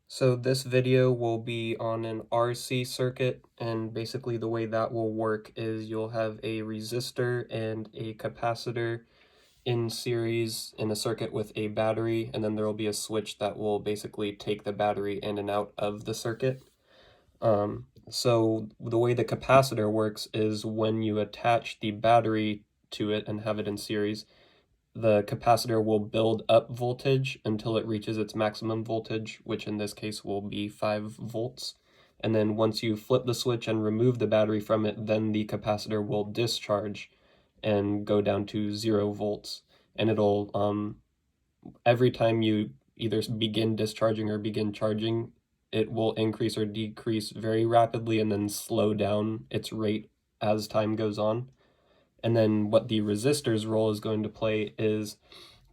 So this video will be on an RC circuit, and basically the way that will work is you'll have a resistor and a capacitor in series in a circuit with a battery, and then there will be a switch that will basically take the battery in and out of the circuit. So the way the capacitor works is when you attach the battery to it and have it in series, the capacitor will build up voltage until it reaches its maximum voltage, which in this case will be 5 volts. And then once you flip the switch and remove the battery from it, then the capacitor will discharge and go down to 0 volts. And it'll, every time you either begin discharging or begin charging, it will increase or decrease very rapidly and then slow down its rate as time goes on. And then what the resistor's role is going to play is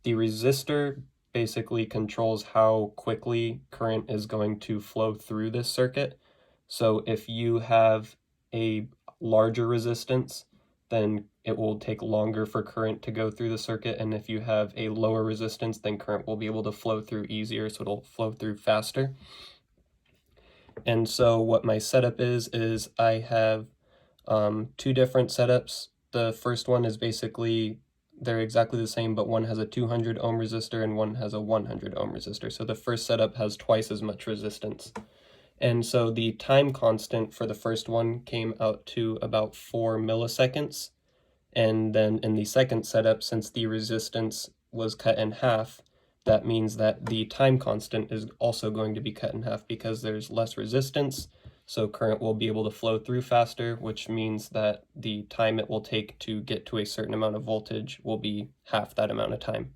the resistor basically controls how quickly current is going to flow through this circuit. So if you have a larger resistance, then it will take longer for current to go through the circuit. And if you have a lower resistance, then current will be able to flow through easier, so it'll flow through faster. And so what my setup is I have two different setups. The first one is basically, they're exactly the same, but one has a 200 ohm resistor and one has a 100 ohm resistor. So the first setup has twice as much resistance. And so the time constant for the first one came out to about 4 milliseconds. And then in the second setup, since the resistance was cut in half, that means that the time constant is also going to be cut in half because there's less resistance, so current will be able to flow through faster, which means that the time it will take to get to a certain amount of voltage will be half that amount of time.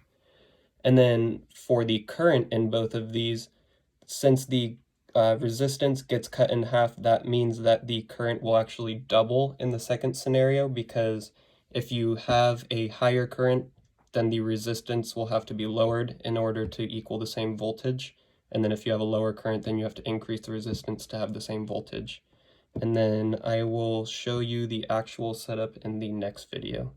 And then for the current in both of these, since the resistance gets cut in half, that means that the current will actually double in the second scenario, because if you have a higher current, then the resistance will have to be lowered in order to equal the same voltage. And then if you have a lower current, then you have to increase the resistance to have the same voltage. And then I will show you the actual setup in the next video.